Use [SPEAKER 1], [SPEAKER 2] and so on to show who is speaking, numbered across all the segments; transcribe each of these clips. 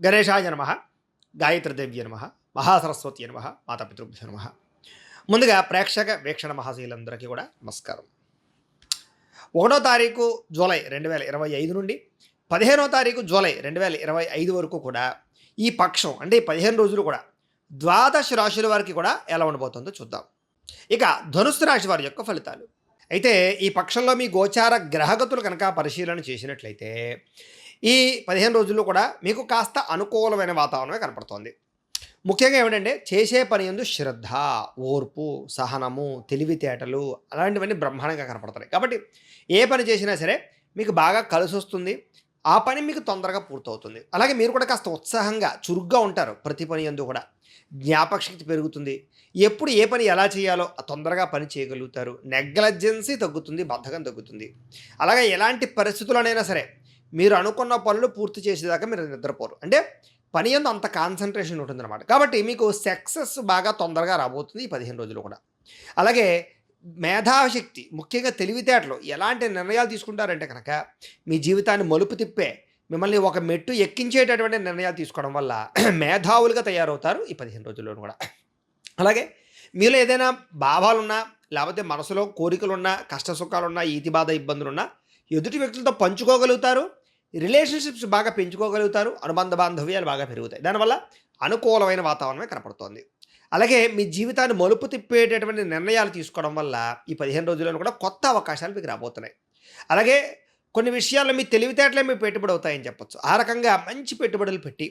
[SPEAKER 1] గణేశాయ నమః, గాయత్రీదేవ్య నమః, మహాసరస్వతి నమః, మాతాపితృభ్యో నమః. ముందుగా ప్రేక్షక వీక్షణ మహాశీలందరికీ కూడా నమస్కారం. 1వ తారీఖు జూలై 2025 నుండి 15వ తారీఖు జూలై 2025 వరకు కూడా ఈ పక్షం అంటే ఈ 15 రోజులు కూడా ద్వాదశ రాశుల వారికి కూడా ఎలా ఉండబోతుందో చూద్దాం. ఇక ధనుస్సు రాశి వారి యొక్క ఫలితాలు. అయితే ఈ పక్షంలో మీ గోచార గ్రహగతులు కనుక పరిశీలన చేసినట్లయితే ఈ 15 రోజుల్లో కూడా మీకు కాస్త అనుకూలమైన వాతావరణమే కనపడుతోంది. ముఖ్యంగా ఏమిటంటే చేసే పని యందు శ్రద్ధ, ఓర్పు, సహనము, తెలివితేటలు అలాంటివన్నీ బ్రహ్మాండంగా కనపడుతున్నాయి. కాబట్టి ఏ పని చేసినా సరే మీకు బాగా కలిసి వస్తుంది. ఆ పని మీకు తొందరగా పూర్తవుతుంది. అలాగే మీరు కూడా కాస్త ఉత్సాహంగా చురుగ్గా ఉంటారు. ప్రతి పని యందు కూడా జ్ఞాపకశక్తి పెరుగుతుంది. ఎప్పుడు ఏ పని ఎలా చేయాలో తొందరగా పని చేయగలుగుతారు. నెగ్లెజెన్సీ తగ్గుతుంది, బద్ధకం తగ్గుతుంది. అలాగే ఎలాంటి పరిస్థితుల్లోనైనా సరే మీరు అనుకున్న పనులు పూర్తి చేసేదాకా మీరు నిద్రపోరు. అంటే పని యందు అంత కాన్సన్ట్రేషన్ ఉంటుందన్నమాట. కాబట్టి మీకు సక్సెస్ బాగా తొందరగా రాబోతుంది ఈ 15 రోజులు కూడా. అలాగే మేధాశక్తి, ముఖ్యంగా తెలివితేటలు, ఎలాంటి నిర్ణయాలు తీసుకుంటారంటే కనుక మీ జీవితాన్ని మలుపు తిప్పే, మిమ్మల్ని ఒక మెట్టు ఎక్కించేటటువంటి నిర్ణయాలు తీసుకోవడం వల్ల మేధావులుగా తయారవుతారు ఈ 15 రోజుల్లో కూడా. అలాగే మీలో ఏదైనా భావాలున్నా, లేకపోతే మనసులో కోరికలున్నా, కష్ట సుఖాలున్నా, ఈతి బాధ ఇబ్బందులున్నా ఎదుటి వ్యక్తులతో పంచుకోగలుగుతారు. రిలేషన్షిప్స్ బాగా పెంచుకోగలుగుతారు. అనుబంధ బాంధవ్యాలు బాగా పెరుగుతాయి. దానివల్ల అనుకూలమైన వాతావరణమే కనపడుతోంది. అలాగే మీ జీవితాన్ని మలుపు తిప్పేటటువంటి నిర్ణయాలు తీసుకోవడం వల్ల ఈ 15 రోజుల్లో కూడా కొత్త అవకాశాలు మీకు రాబోతున్నాయి. అలాగే కొన్ని విషయాల్లో మీ తెలివితేటలే మీ పెట్టుబడి అవుతాయని చెప్పొచ్చు. ఆ రకంగా మంచి పెట్టుబడులు పెట్టి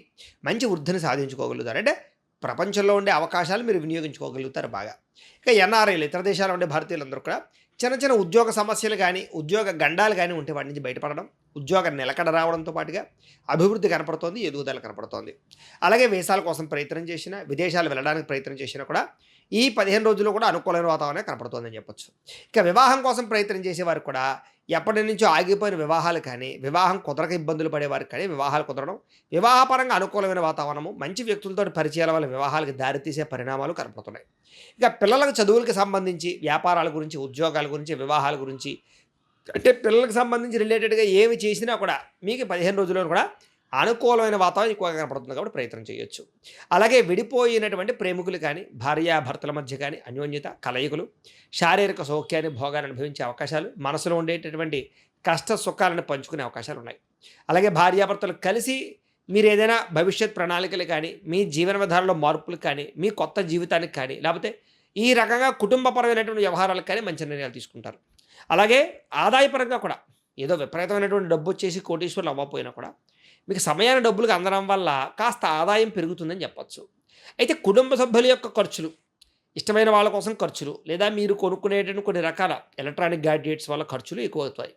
[SPEAKER 1] మంచి వృద్ధిని సాధించుకోగలుగుతారు. అంటే ప్రపంచంలో ఉండే అవకాశాలు మీరు వినియోగించుకోగలుగుతారు బాగా. ఇక ఎన్ఆర్ఐలు, ఇతర దేశాల్లో ఉండే భారతీయులందరూ కూడా చిన్న చిన్న ఉద్యోగ సమస్యలు కానీ, ఉద్యోగ గండాలు కానీ ఉంటే వాటి నుంచి బయటపడడం, ఉద్యోగ నిలకడ రావడంతో పాటుగా అభివృద్ధి కనపడుతోంది, ఎదుగుదల కనపడుతోంది. అలాగే వీసాల కోసం ప్రయత్నం చేసినా, విదేశాలు వెళ్ళడానికి ప్రయత్నం చేసినా కూడా ఈ 15 రోజుల్లో కూడా అనుకూలమైన వాతావరణం కనపడుతోందని చెప్పొచ్చు. ఇక వివాహం కోసం ప్రయత్నం చేసేవారు కూడా ఎప్పటి నుంచో ఆగిపోయిన వివాహాలు కానీ, వివాహం కుదరక ఇబ్బందులు పడేవారికి కానీ వివాహాలు కుదరడం, వివాహపరంగా అనుకూలమైన వాతావరణము, మంచి వ్యక్తులతో పరిచయాల వల్ల వివాహాలకు దారితీసే పరిణామాలు కనపడుతున్నాయి. ఇక పిల్లలకు చదువులకు సంబంధించి, వ్యాపారాల గురించి, ఉద్యోగాల గురించి, వివాహాల గురించి, అంటే పిల్లలకు సంబంధించి రిలేటెడ్గా ఏమి చేసినా కూడా మీకు 15 రోజుల్లో కూడా అనుకూలమైన వాతావరణం ఎక్కువగా కనపడుతుంది. కాబట్టి ప్రయత్నం చేయొచ్చు. అలాగే విడిపోయినటువంటి ప్రేమికులు కానీ, భార్యాభర్తల మధ్య కానీ అన్యోన్యత, కలయికలు, శారీరక సౌఖ్యాన్ని, భోగాన్ని అనుభవించే అవకాశాలు, మనసులో ఉండేటటువంటి కష్ట సుఖాలను పంచుకునే అవకాశాలు ఉన్నాయి. అలాగే భార్యాభర్తలు కలిసి మీరు ఏదైనా భవిష్యత్ ప్రణాళికలు కానీ, మీ జీవన విధానంలో మార్పులు కానీ, మీ కొత్త జీవితానికి కానీ, లేకపోతే ఈ రకంగా కుటుంబపరమైనటువంటి వ్యవహారాలకు కానీ మంచి నిర్ణయాలు తీసుకుంటారు. అలాగే ఆదాయపరంగా కూడా ఏదో విపరీతమైనటువంటి డబ్బు వచ్చేసి కోటీశ్వరులు అవ్వకపోయినా కూడా మీకు సమయాన్ని డబ్బులకు అందడం వల్ల కాస్త ఆదాయం పెరుగుతుందని చెప్పొచ్చు. అయితే కుటుంబ సభ్యుల యొక్క ఖర్చులు, ఇష్టమైన వాళ్ళ కోసం ఖర్చులు, లేదా మీరు కొనుక్కునేటువంటి కొన్ని రకాల ఎలక్ట్రానిక్ గ్యాడ్జెట్స్ వల్ల ఖర్చులు ఎక్కువ అవుతాయి.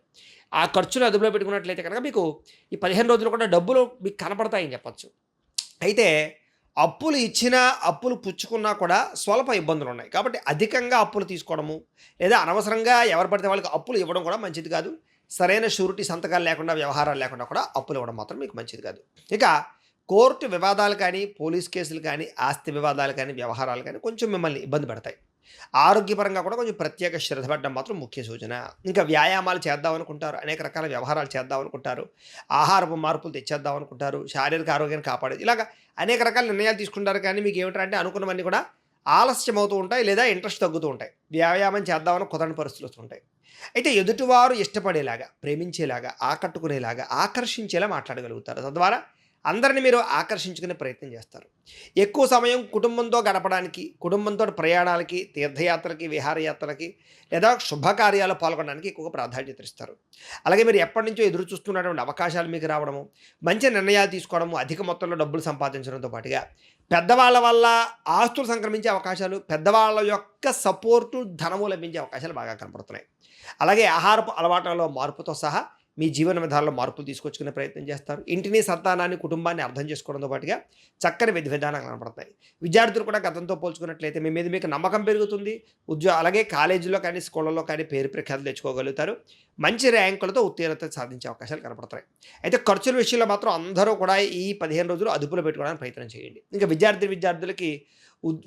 [SPEAKER 1] ఆ ఖర్చులు అదుపులో పెట్టుకున్నట్లయితే కనుక మీకు ఈ 15 రోజులు కూడా డబ్బులు మీకు కనపడతాయని చెప్పొచ్చు. అయితే అప్పులు ఇచ్చినా, అప్పులు పుచ్చుకున్నా కూడా స్వల్ప ఇబ్బందులు ఉన్నాయి. కాబట్టి అధికంగా అప్పులు తీసుకోవడము, లేదా అనవసరంగా ఎవరు పడితే వాళ్ళకి అప్పులు ఇవ్వడం కూడా మంచిది కాదు. సరైన షూరిటీ సంతకాలు లేకుండా, వ్యవహారాలు లేకుండా కూడా అప్పులు ఇవ్వడం మాత్రం మీకు మంచిది కాదు. ఇక కోర్టు వివాదాలు కానీ, పోలీస్ కేసులు కానీ, ఆస్తి వివాదాలు కానీ, వ్యవహారాలు కానీ కొంచెం మిమ్మల్ని ఇబ్బంది పెడతాయి. ఆరోగ్యపరంగా కూడా కొంచెం ప్రత్యేక శ్రద్ధ పెట్టడం మాత్రం ముఖ్య సూచన. ఇంకా వ్యాయామాలు చేద్దాం అనుకుంటారు, అనేక రకాల వ్యవహారాలు చేద్దాం అనుకుంటారు, ఆహారపు మార్పులు తెచ్చేద్దాం అనుకుంటారు, శారీరక ఆరోగ్యాన్ని కాపాడేది, ఇలాగ అనేక రకాల నిర్ణయాలు తీసుకుంటారు. కానీ మీకు ఏమిటంటే అనుకున్నవన్నీ కూడా ఆలస్యం అవుతూ ఉంటాయి, లేదా ఇంట్రెస్ట్ తగ్గుతూ ఉంటాయి. వ్యాయామం చేద్దామని కుదరని పరిస్థితులు వస్తుంటాయి. అయితే ఎదుటివారు ఇష్టపడేలాగా, ప్రేమించేలాగా, ఆకట్టుకునేలాగా, ఆకర్షించేలా మాట్లాడగలుగుతారు. తద్వారా అందరిని మీరు ఆకర్షించుకునే ప్రయత్నం చేస్తారు. ఎక్కువ సమయం కుటుంబంతో గడపడానికి, కుటుంబంతో ప్రయాణాలకి, తీర్థయాత్రలకి, విహారయాత్రలకి, లేదా శుభకార్యాలు పాల్గొనడానికి ఎక్కువగా ప్రాధాన్యత ఇస్తారు. అలాగే మీరు ఎప్పటి నుంచో ఎదురు చూస్తున్నటువంటి అవకాశాలు మీకు రావడము, మంచి నిర్ణయాలు తీసుకోవడము, అధిక మొత్తంలో డబ్బులు సంపాదించడంతో పాటుగా పెద్దవాళ్ళ వల్ల ఆస్తులు సంక్రమించే అవకాశాలు, పెద్దవాళ్ళ యొక్క సపోర్టు, ధనము లభించే అవకాశాలు బాగా కనపడుతున్నాయి. అలాగే ఆహారపు అలవాట్లలో మార్పుతో సహా మీ జీవన విధానంలో మార్పులు తీసుకొచ్చుకునే ప్రయత్నం చేస్తారు. ఇంటిని, సంతానాన్ని, కుటుంబాన్ని అర్థం చేసుకోవడంతో పాటుగా చక్కని విధి విధానాలు కనపడతాయి. విద్యార్థులు కూడా గతంతో పోల్చుకున్నట్లయితే మీ మీద మీకు నమ్మకం పెరుగుతుంది. అలాగే కాలేజీలో కానీ, స్కూళ్ళలో కానీ పేరు ప్రఖ్యాతులు తెచ్చుకోగలుగుతారు. మంచి ర్యాంకులతో ఉత్తీర్ణత సాధించే అవకాశాలు కనపడతాయి. అయితే ఖర్చుల విషయంలో మాత్రం అందరూ కూడా ఈ 15 రోజులు అదుపులో పెట్టుకోవడానికి ప్రయత్నం చేయండి. ఇంకా విద్యార్థులకి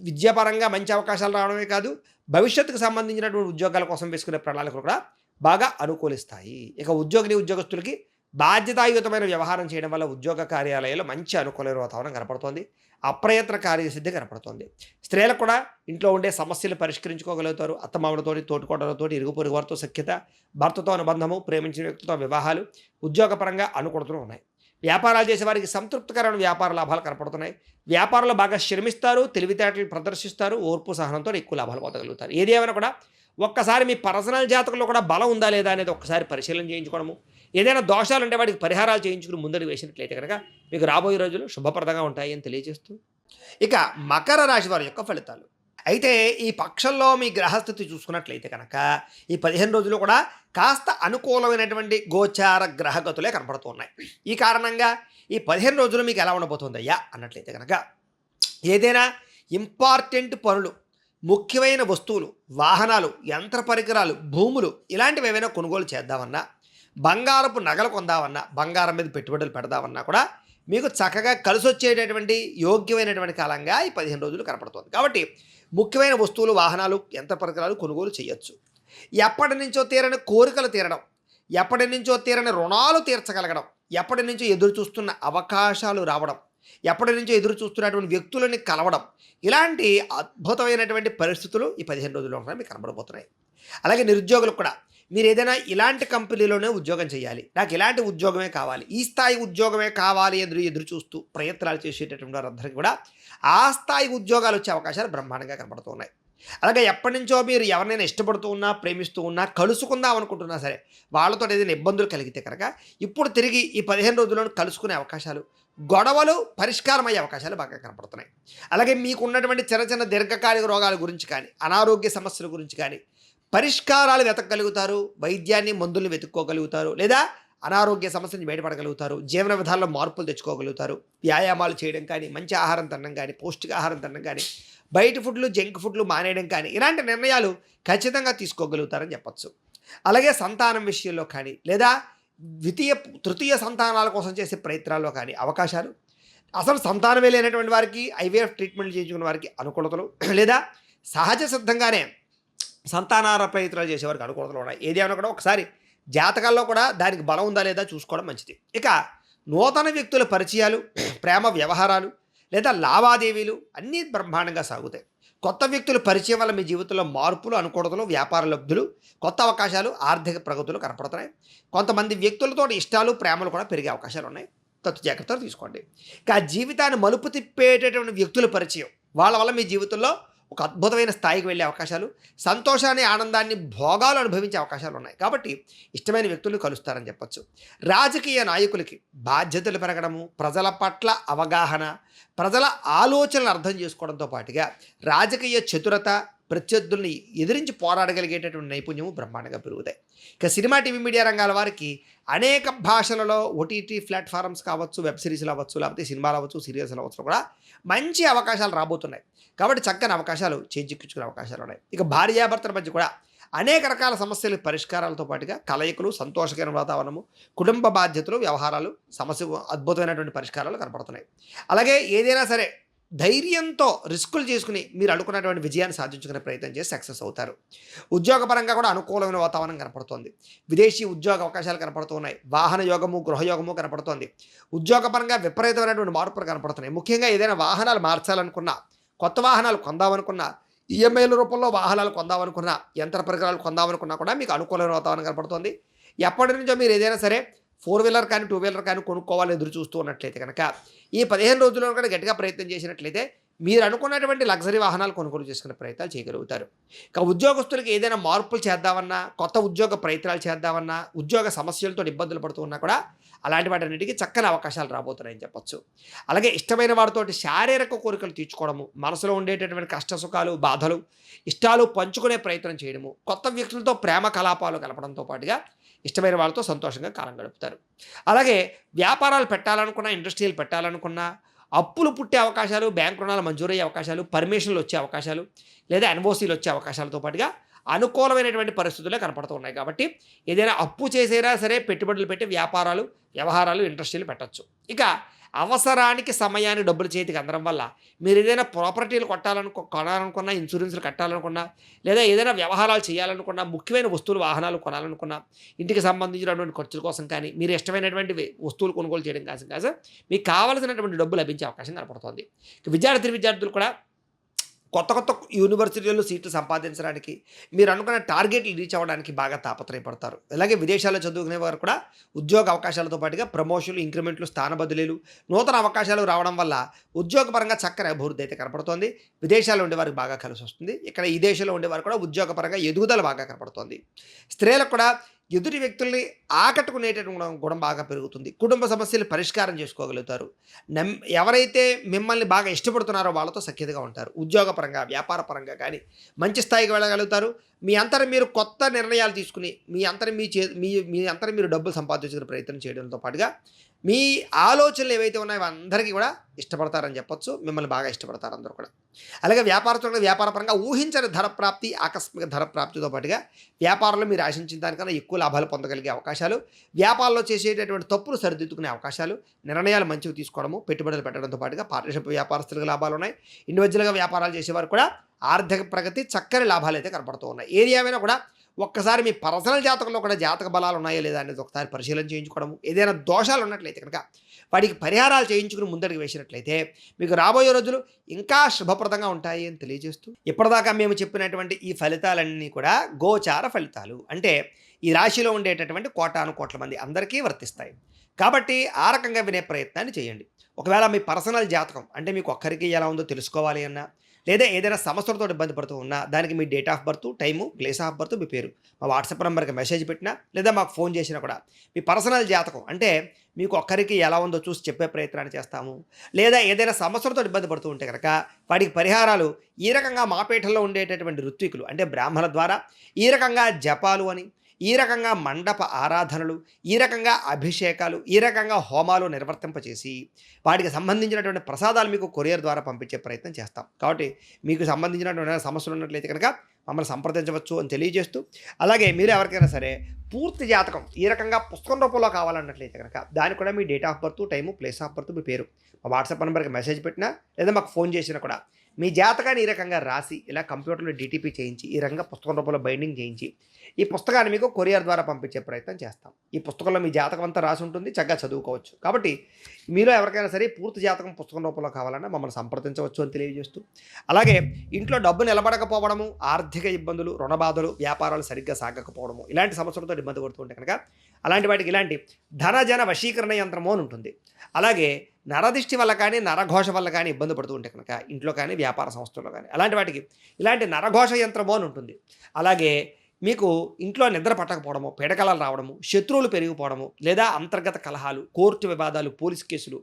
[SPEAKER 1] విద్యాపరంగా మంచి అవకాశాలు రావడమే కాదు, భవిష్యత్తుకు సంబంధించినటువంటి ఉద్యోగాల కోసం వేసుకునే ప్రణాళికలు కూడా బాగా అనుకూలిస్తాయి. ఇక ఉద్యోగులకి బాధ్యతాయుతమైన వ్యవహారం చేయడం వల్ల ఉద్యోగ కార్యాలయాల్లో మంచి అనుకూలమైన వాతావరణం కనపడుతోంది. అప్రయత్న కార్యసిద్ధి కనపడుతోంది. స్త్రీలకు కూడా ఇంట్లో ఉండే సమస్యలు పరిష్కరించుకోగలుగుతారు. అత్తమామలతోటి, తోటికోడలతోటి, ఇరుగు పొరుగు వారితో సఖ్యత, భర్తతో అనుబంధము, ప్రేమించిన వ్యక్తితో వివాహాలు, ఉద్యోగపరంగా అనుకూలతలు ఉన్నాయి. వ్యాపారాలు చేసే వారికి సంతృప్తికరమైన వ్యాపార లాభాలు కనపడుతున్నాయి. వ్యాపారంలో బాగా శ్రమిస్తారు, తెలివితేటలు ప్రదర్శిస్తారు, ఓర్పు సహనంతో ఎక్కువ లాభాలు పొందగలుగుతారు. ఏది ఏమైనా కూడా ఒక్కసారి మీ పర్సనల్ జాతకంలో కూడా బలం ఉందా లేదా అనేది ఒక్కసారి పరిశీలన చేయించుకోవడము, ఏదైనా దోషాలు ఉంటే వాటికి పరిహారాలు చేయించుకుని ముందడుగు వేసినట్లయితే కనుక మీకు రాబోయే రోజులు శుభప్రదంగా ఉంటాయి అని తెలియజేస్తూ, ఇక మకర రాశి వారి యొక్క ఫలితాలు. అయితే ఈ పక్షంలో మీ గ్రహస్థితి చూసుకున్నట్లయితే కనుక ఈ 15 రోజులు కూడా కాస్త అనుకూలమైనటువంటి గోచార గ్రహగతులే కనపడుతున్నాయి. ఈ కారణంగా ఈ 15 రోజులు మీకు ఎలా ఉండబోతుందయ్యా అన్నట్లయితే కనుక ఏదైనా ఇంపార్టెంట్ పనులు, ముఖ్యమైన వస్తువులు, వాహనాలు, యంత్ర పరికరాలు, భూములు ఇలాంటివి ఏవైనా కొనుగోలు చేద్దామన్నా, బంగారపు నగలు కొందామన్నా, బంగారం మీద పెట్టుబడులు పెడదామన్నా కూడా మీకు చక్కగా కలిసి వచ్చేటటువంటి యోగ్యమైనటువంటి కాలంగా ఈ 15 రోజులు కనపడుతుంది. కాబట్టి ముఖ్యమైన వస్తువులు, వాహనాలు, యంత్ర పరికరాలు కొనుగోలు చేయొచ్చు. ఎప్పటి నుంచో తీరని కోరికలు తీరడం, ఎప్పటి నుంచో తీరని రుణాలు తీర్చగలగడం, ఎప్పటి నుంచో ఎదురు చూస్తున్న అవకాశాలు రావడం, ఎప్పటి నుంచో ఎదురు చూస్తున్నటువంటి వ్యక్తులని కలవడం, ఇలాంటి అద్భుతమైనటువంటి పరిస్థితులు ఈ 15 రోజుల్లో కూడా మీకు కనబడబోతున్నాయి. అలాగే నిరుద్యోగులకు కూడా మీరు ఏదైనా ఇలాంటి కంపెనీలోనే ఉద్యోగం చేయాలి, నాకు ఇలాంటి ఉద్యోగమే కావాలి, ఈ స్థాయి ఉద్యోగమే కావాలి ఎదురు చూస్తూ ప్రయత్నాలు చేసేటటువంటి వారందరికీ కూడా ఆ స్థాయి ఉద్యోగాలు వచ్చే అవకాశాలు బ్రహ్మాండంగా కనబడుతున్నాయి. అలాగే ఎప్పటి నుంచో మీరు ఎవరినైనా ఇష్టపడుతూ ఉన్నా, ప్రేమిస్తూ ఉన్నా, కలుసుకుందాం అనుకుంటున్నా సరే వాళ్ళతో ఏదైనా ఇబ్బందులు కలిగితే కనుక ఇప్పుడు తిరిగి ఈ 15 రోజులను కలుసుకునే అవకాశాలు, గొడవలు పరిష్కారం అయ్యే అవకాశాలు బాగా కనపడుతున్నాయి. అలాగే మీకు ఉన్నటువంటి చిన్న చిన్న దీర్ఘకాలిక రోగాల గురించి కానీ, అనారోగ్య సమస్యల గురించి కానీ పరిష్కారాలు వెతకగలుగుతారు. వైద్యాన్ని, మందుల్ని వెతుక్కోగలుగుతారు. లేదా అనారోగ్య సమస్య నుంచి బయటపడగలుగుతారు. జీవన విధానంలో మార్పులు తెచ్చుకోగలుగుతారు. వ్యాయామాలు చేయడం కానీ, మంచి ఆహారం తినడం కానీ, పౌష్టికాహారం తినడం కానీ, బయట ఫుడ్లు, జంక్ ఫుడ్లు మానేయడం కానీ ఇలాంటి నిర్ణయాలు ఖచ్చితంగా తీసుకోగలుగుతారని చెప్పచ్చు. అలాగే సంతానం విషయంలో కానీ, లేదా తృతీయ సంతానాల కోసం చేసే ప్రయత్నాల్లో కానీ అవకాశాలు, అసలు సంతానమే లేనటువంటి వారికి ఐవీఎఫ్ ట్రీట్మెంట్ చేయించుకున్న వారికి అనుకూలతలు, లేదా సహజ సిద్ధంగానే సంతానార ప్రయత్నాలు చేసేవారికి అనుకూలతలు ఉన్నాయి. ఏదేమైనా కూడా ఒకసారి జాతకాల్లో కూడా దానికి బలం ఉందా లేదా చూసుకోవడం మంచిది. ఇక నూతన వ్యక్తుల పరిచయాలు, ప్రేమ వ్యవహారాలు లేదా లావాదేవీలు అన్నీ బ్రహ్మాండంగా సాగుతాయి. కొత్త వ్యక్తుల పరిచయం వల్ల మీ జీవితంలో మార్పులు, అనుకూలతలు, వ్యాపార లబ్ధులు, కొత్త అవకాశాలు, ఆర్థిక ప్రగతులు కనపడుతున్నాయి. కొంతమంది వ్యక్తులతో ఇష్టాలు, ప్రేమలు కూడా పెరిగే అవకాశాలు ఉన్నాయి. తత్తు జాగ్రత్తలు తీసుకోండి. ఇక జీవితాన్ని మలుపు తిప్పేటటువంటి వ్యక్తుల పరిచయం వాళ్ళ వల్ల మీ జీవితంలో ఒక అద్భుతమైన స్థాయికి వెళ్ళే అవకాశాలు, సంతోషాన్ని, ఆనందాన్ని, భోగాలు అనుభవించే అవకాశాలు ఉన్నాయి. కాబట్టి ఇష్టమైన వ్యక్తులు కలుస్తారని చెప్పచ్చు. రాజకీయ నాయకులకి బాధ్యతలు పెరగడము, ప్రజల పట్ల అవగాహన, ప్రజల ఆలోచనలు అర్థం చేసుకోవడంతో పాటుగా రాజకీయ చతురత, ప్రత్యర్థుల్ని ఎదిరించి పోరాడగలిగేటటువంటి నైపుణ్యము బ్రహ్మాండంగా పెరుగుతాయి. ఇక సినిమా, టీవీ, మీడియా రంగాల వారికి అనేక భాషలలో ఓటీటీ ప్లాట్ఫారమ్స్ కావచ్చు, వెబ్ సిరీస్లు అవ్వచ్చు, లేకపోతే సినిమాలు అవ్వచ్చు, సీరియల్స్లు అవ్వచ్చు కూడా మంచి అవకాశాలు రాబోతున్నాయి. కాబట్టి చక్కని అవకాశాలు చేజిక్కించుకునే అవకాశాలు ఉన్నాయి. ఇక భార్యాభర్తల మధ్య కూడా అనేక రకాల సమస్యల పరిష్కారాలతో పాటుగా కలయికలు, సంతోషకరమైన వాతావరణము, కుటుంబ బాధ్యతలు, వ్యవహారాలు, సమస్యకు అద్భుతమైనటువంటి పరిష్కారాలు కనపడుతున్నాయి. అలాగే ఏదైనా సరే ధైర్యంతో రిస్కులు చేసుకుని మీరు అనుకున్నటువంటి విజయాన్ని సాధించుకునే ప్రయత్నం చేసి సక్సెస్ అవుతారు. ఉద్యోగపరంగా కూడా అనుకూలమైన వాతావరణం కనపడుతోంది. విదేశీ ఉద్యోగ అవకాశాలు కనపడుతున్నాయి. వాహన యోగము, గృహయోగము కనపడుతోంది. ఉద్యోగపరంగా విపరీతమైనటువంటి మార్పులు కనపడుతున్నాయి. ముఖ్యంగా ఏదైనా వాహనాలు మార్చాలనుకున్నా, కొత్త వాహనాలు కొందామనుకున్నా, ఈఎంఐల రూపంలో వాహనాలు కొందామనుకున్నా, యంత్ర పరికరాలు కొందామనుకున్నా కూడా మీకు అనుకూలమైన వాతావరణం కనపడుతోంది. ఎప్పటి నుంచో మీరు ఏదైనా సరే 4 వీలర్ కానీ, 2 వీలర్ కానీ కొనుక్కోవాలని ఎదురు చూస్తూ ఉన్నట్లయితే కనుక ఈ 15 రోజుల్లో కూడా గట్టిగా ప్రయత్నం చేసినట్లయితే మీరు అనుకున్నటువంటి లగ్జరీ వాహనాలు కొనుగోలు చేసుకునే ప్రయత్నాలు చేయగలుగుతారు. ఇక ఉద్యోగస్తులకి ఏదైనా మార్పులు చేద్దామన్నా, కొత్త ఉద్యోగ ప్రయత్నాలు చేద్దామన్నా, ఉద్యోగ సమస్యలతో ఇబ్బందులు పడుతూ ఉన్నా కూడా అలాంటి వాటన్నిటికీ చక్కని అవకాశాలు రాబోతున్నాయని చెప్పచ్చు. అలాగే ఇష్టమైన వారితోటి శారీరక కోరికలు తీర్చుకోవడము, మనసులో ఉండేటటువంటి కష్ట సుఖాలు, బాధలు, ఇష్టాలు పంచుకునే ప్రయత్నం చేయడము, కొత్త వ్యక్తులతో ప్రేమ కలాపాలు కలపడంతో పాటుగా ఇష్టమైన వాళ్ళతో సంతోషంగా కాలం గడుపుతారు. అలాగే వ్యాపారాలు పెట్టాలనుకున్నా, ఇండస్ట్రీలు పెట్టాలనుకున్నా, అప్పులు పుట్టే అవకాశాలు, బ్యాంక్ రుణాలు మంజూరయ్యే అవకాశాలు, పర్మిషన్లు వచ్చే అవకాశాలు, లేదా ఎన్ఓసీలు వచ్చే అవకాశాలతో పాటుగా అనుకూలమైనటువంటి పరిస్థితులే కనపడుతూ ఉన్నాయి. కాబట్టి ఏదైనా అప్పు చేసేనా సరే పెట్టుబడులు పెట్టి వ్యాపారాలు, వ్యవహారాలు, ఇండస్ట్రీలు పెట్టచ్చు. ఇక అవసరానికి సమయానికి డబ్బులు చేతికి అందడం వల్ల మీరు ఏదైనా ప్రాపర్టీలు కొనాలనుకున్నా, ఇన్సూరెన్స్‌లు కట్టాలనుకున్నా, లేదా ఏదైనా వ్యవహారాలు చేయాలనుకున్నా, ముఖ్యమైన వస్తువులు, వాహనాలు కొనాలనుకున్నా, ఇంటికి సంబంధించినటువంటి ఖర్చుల కోసం కానీ, మీరు ఇష్టమైనటువంటి వస్తువులు కొనుగోలు చేయడం కోసం మీకు కావాల్సినటువంటి డబ్బు లభించే అవకాశం కనపడుతోంది. విద్యార్థులు కూడా కొత్త యూనివర్సిటీల్లో సీట్లు సంపాదించడానికి, మీరు అనుకున్న టార్గెట్లు రీచ్ అవ్వడానికి బాగా తాపత్రయపడతారు. అలాగే విదేశాల్లో చదువుకునే వారు కూడా ఉద్యోగ అవకాశాలతో పాటుగా ప్రమోషన్లు, ఇంక్రిమెంట్లు, స్థాన బదిలీలు, నూతన అవకాశాలు రావడం వల్ల ఉద్యోగపరంగా చక్కని అభివృద్ధి అయితే కనపడుతోంది. విదేశాల్లో ఉండేవారికి బాగా కలిసి వస్తుంది. ఇక్కడ ఈ దేశంలో ఉండేవారు కూడా ఉద్యోగపరంగా ఎదుగుదల బాగా కనపడుతోంది. స్త్రీలకు కూడా ఎదుటి వ్యక్తుల్ని ఆకట్టుకునేటటువంటి గుణం బాగా పెరుగుతుంది. కుటుంబ సమస్యలు పరిష్కారం చేసుకోగలుగుతారు. ఎవరైతే మిమ్మల్ని బాగా ఇష్టపడుతున్నారో వాళ్ళతో సఖ్యతగా ఉంటారు. ఉద్యోగపరంగా, వ్యాపార పరంగా కానీ మంచి స్థాయికి వెళ్ళగలుగుతారు. మీ అంతరం మీరు కొత్త నిర్ణయాలు తీసుకుని మీ అంతరం మీరు డబ్బులు సంపాదించుకునే ప్రయత్నం చేయడంతో పాటుగా మీ ఆలోచనలు ఏవైతే ఉన్నాయో అందరికీ కూడా ఇష్టపడతారని చెప్పొచ్చు. మిమ్మల్ని బాగా ఇష్టపడతారు అందరూ కూడా. అలాగే వ్యాపారపరంగా ఊహించని ధన ప్రాప్తి, ఆకస్మిక ధన ప్రాప్తితో పాటుగా వ్యాపారంలో మీరు ఆశించిన దానికన్నా ఎక్కువ లాభాలు పొందగలిగే అవకాశాలు, వ్యాపారంలో చేసేటటువంటి తప్పులు సరిదిద్దుకునే అవకాశాలు, నిర్ణయాలు మంచివి తీసుకోవడము, పెట్టుబడులు పెట్టడంతో పాటుగా పార్ట్నర్షిప్ వ్యాపారస్తులకు లాభాలు ఉన్నాయి. ఇండివిజువల్గా వ్యాపారాలు చేసేవారు కూడా ఆర్థిక ప్రగతి, చక్కని లాభాలు అయితే కనపడుతూ ఉన్నాయి. ఏది ఏమైనా కూడా ఒక్కసారి మీ పర్సనల్ జాతకంలో కూడా జాతక బలాలు ఉన్నాయో లేదా అనేది ఒకసారి పరిశీలన చేయించుకోవడము, ఏదైనా దోషాలు ఉన్నట్లయితే కనుక వాటికి పరిహారాలు చేయించుకుని ముందడుగు వేసినట్లయితే మీకు రాబోయే రోజులు ఇంకా శుభప్రదంగా ఉంటాయి అని తెలియజేస్తూ, ఇప్పటిదాకా మేము చెప్పినటువంటి ఈ ఫలితాలన్నీ కూడా గోచార ఫలితాలు, అంటే ఈ రాశిలో ఉండేటటువంటి కోటాను కోట్ల మంది అందరికీ వర్తిస్తాయి. కాబట్టి ఆ రకంగా వినే ప్రయత్నాన్ని చేయండి. ఒకవేళ మీ పర్సనల్ జాతకం అంటే మీకు ఒక్కరికి ఎలా ఉందో తెలుసుకోవాలి అన్నా, లేదా ఏదైనా సమస్యలతో ఇబ్బంది పడుతూ ఉన్నా దానికి మీ date of birth, time, place of birth, మీ పేరు మా వాట్సాప్ నెంబర్కి మెసేజ్ పెట్టినా లేదా మాకు ఫోన్ చేసినా కూడా మీ పర్సనల్ జాతకం అంటే మీకు ఒక్కరికి ఎలా ఉందో చూసి చెప్పే ప్రయత్నాన్ని చేస్తాము. లేదా ఏదైనా సమస్యలతో ఇబ్బంది పడుతూ ఉంటే కనుక వాటికి పరిహారాలు ఈ రకంగా మా పీఠంలో ఉండేటటువంటి ఋత్వికులు అంటే బ్రాహ్మణుల ద్వారా ఈ రకంగా జపాలు అని, ఈ రకంగా మండప ఆరాధనలు, ఈ రకంగా అభిషేకాలు, ఈ రకంగా హోమాలు నిర్వర్తింపచేసి వాటికి సంబంధించినటువంటి ప్రసాదాలు మీకు కొరియర్ ద్వారా పంపించే ప్రయత్నం చేస్తాం. కాబట్టి మీకు సంబంధించినటువంటి సమస్యలు ఉన్నట్లయితే కనుక మమ్మల్ని సంప్రదించవచ్చు అని తెలియజేస్తూ, అలాగే మీరు ఎవరికైనా సరే పూర్తి జాతకం ఈ రకంగా పుస్తకం రూపంలో కావాలన్నట్లయితే కనుక దానికి కూడా మీ date of birth, time, place of birth, మీ పేరు మా వాట్సాప్ నెంబర్కి మెసేజ్ పెట్టినా లేదా మాకు ఫోన్ చేసినా కూడా మీ జాతకాన్ని ఈ రకంగా రాసి ఇలా కంప్యూటర్లో డిటిపి చేయించి ఈ రకంగా పుస్తకం రూపంలో బైండింగ్ చేయించి ఈ పుస్తకాన్ని మీకు కొరియర్ ద్వారా పంపించే ప్రయత్నం చేస్తాం. ఈ పుస్తకంలో మీ జాతకం అంతా రాసి ఉంటుంది, చక్కగా చదువుకోవచ్చు. కాబట్టి మీలో ఎవరికైనా సరే పూర్తి జాతకం పుస్తకం రూపంలో కావాలన్నా మమ్మల్ని సంప్రదించవచ్చు అని తెలియజేస్తూ, అలాగే ఇంట్లో డబ్బు నిలబడకపోవడము, ఆర్థిక ఇబ్బందులు, రుణబాధలు, వ్యాపారాలు సరిగ్గా సాగకపోవడము, ఇలాంటి సమస్యలతో ఇబ్బంది పడుతుంటే కనుక అలాంటి వాటికి ఇలాంటి ధనజన వశీకరణ యంత్రము అని ఉంటుంది. అలాగే నరదిష్టి వల్ల కానీ, నరఘోష వల్ల కానీ ఇబ్బంది పడుతూ ఉంటే కనుక ఇంట్లో కానీ, వ్యాపార సంస్థల్లో కానీ అలాంటి వాటికి ఇలాంటి నరఘోష యంత్రము అని ఉంటుంది. అలాగే మీకు ఇంట్లో నిద్ర పట్టకపోవడము, పీడకలాలు రావడము, శత్రువులు పెరిగిపోవడము, లేదా అంతర్గత కలహాలు, కోర్టు వివాదాలు, పోలీస్ కేసులు,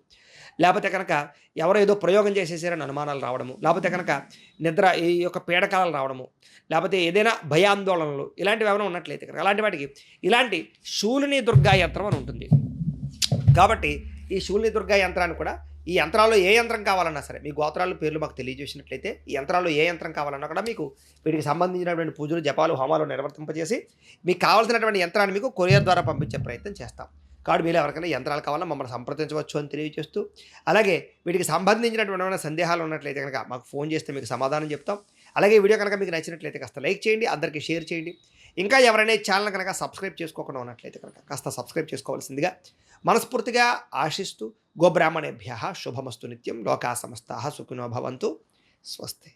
[SPEAKER 1] లేకపోతే కనుక ఎవరో ఏదో ప్రయోగం చేసేసారని అనుమానాలు రావడము, లేకపోతే కనుక ఈ యొక్క పీడకలాలు రావడము, లేకపోతే ఏదైనా భయాందోళనలు ఇలాంటివి ఏమైనా ఉన్నట్లయితే కనుక అలాంటి వాటికి ఇలాంటి శూలిని దుర్గా యంత్రం అని ఉంటుంది. కాబట్టి ఈ శూలిని దుర్గా యంత్రాన్ని కూడా ఈ యంత్రాల్లో ఏ యంత్రం కావాలన్నా సరే మీ గోత్రాల పేర్లు మాకు తెలియజేసినట్లయితే ఈ యంత్రాల్లో ఏ యంత్రం కావాలన్నా కూడా మీకు వీటికి సంబంధించినటువంటి పూజలు, జపాలు, హోమాలు నిర్వర్తింపజేసి మీకు కావాల్సినటువంటి యంత్రాన్ని మీకు కొరియర్ ద్వారా పంపించే ప్రయత్నం చేస్తాం. కాబట్టి మీరు ఎవరికైనా యంత్రాలు కావాలన్నా మమ్మల్ని సంప్రదించవచ్చు అని తెలియజేస్తూ, అలాగే వీటికి సంబంధించినటువంటి సందేహాలు ఉన్నట్లయితే కనుక మాకు ఫోన్ చేస్తే మీకు సమాధానం చెప్తాం. అలాగే వీడియో కనుక మీకు నచ్చినట్లయితే కాస్త లైక్ చేయండి, అందరికీ షేర్ చేయండి. ఇంకా ఎవరైనా ఛానల్ కనుక సబ్స్క్రైబ్ చేసుకోకుండా ఉన్నట్లయితే కనుక కాస్త సబ్స్క్రైబ్ చేసుకోవాల్సిందిగా మనస్ఫూర్తిగా ఆశిస్తూ, గోబ్రాహ్మణేభ్యః శుభమస్తు నిత్యం, లోకా సమస్తాః సుఖినో భవంతు, స్వస్తి.